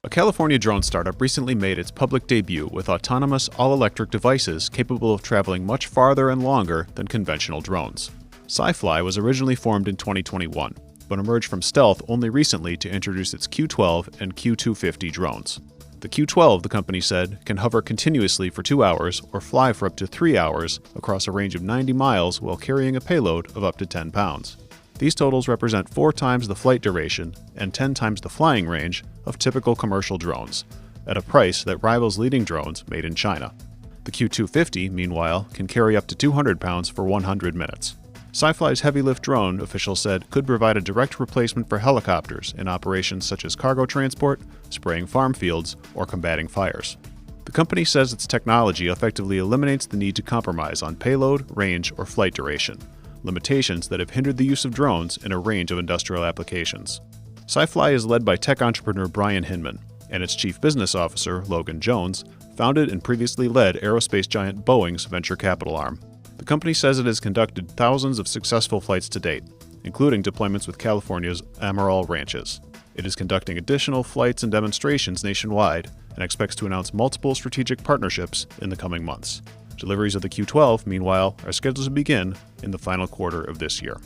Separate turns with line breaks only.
A California drone startup recently made its public debut with autonomous, all-electric devices capable of traveling much farther and longer than conventional drones. SiFly was originally formed in 2021, but emerged from stealth only recently to introduce its Q12 and Q250 drones. The Q12, the company said, can hover continuously for 2 hours or fly for up to 3 hours across a range of 90 miles while carrying a payload of up to 10 pounds. These totals represent 4 times the flight duration and 10 times the flying range of typical commercial drones, at a price that rivals leading drones made in China. The Q250, meanwhile, can carry up to 200 pounds for 100 minutes. SiFly's heavy-lift drone, officials said, could provide a direct replacement for helicopters in operations such as cargo transport, spraying farm fields, or combating fires. The company says its technology effectively eliminates the need to compromise on payload, range, or flight duration, limitations that have hindered the use of drones in a range of industrial applications. SiFly is led by tech entrepreneur Brian Hinman, and its chief business officer, Logan Jones, founded and previously led aerospace giant Boeing's venture capital arm. The company says it has conducted thousands of successful flights to date, including deployments with California's Amaral ranches. It is conducting additional flights and demonstrations nationwide and expects to announce multiple strategic partnerships in the coming months. Deliveries of the Q12, meanwhile, are scheduled to begin in the final quarter of this year.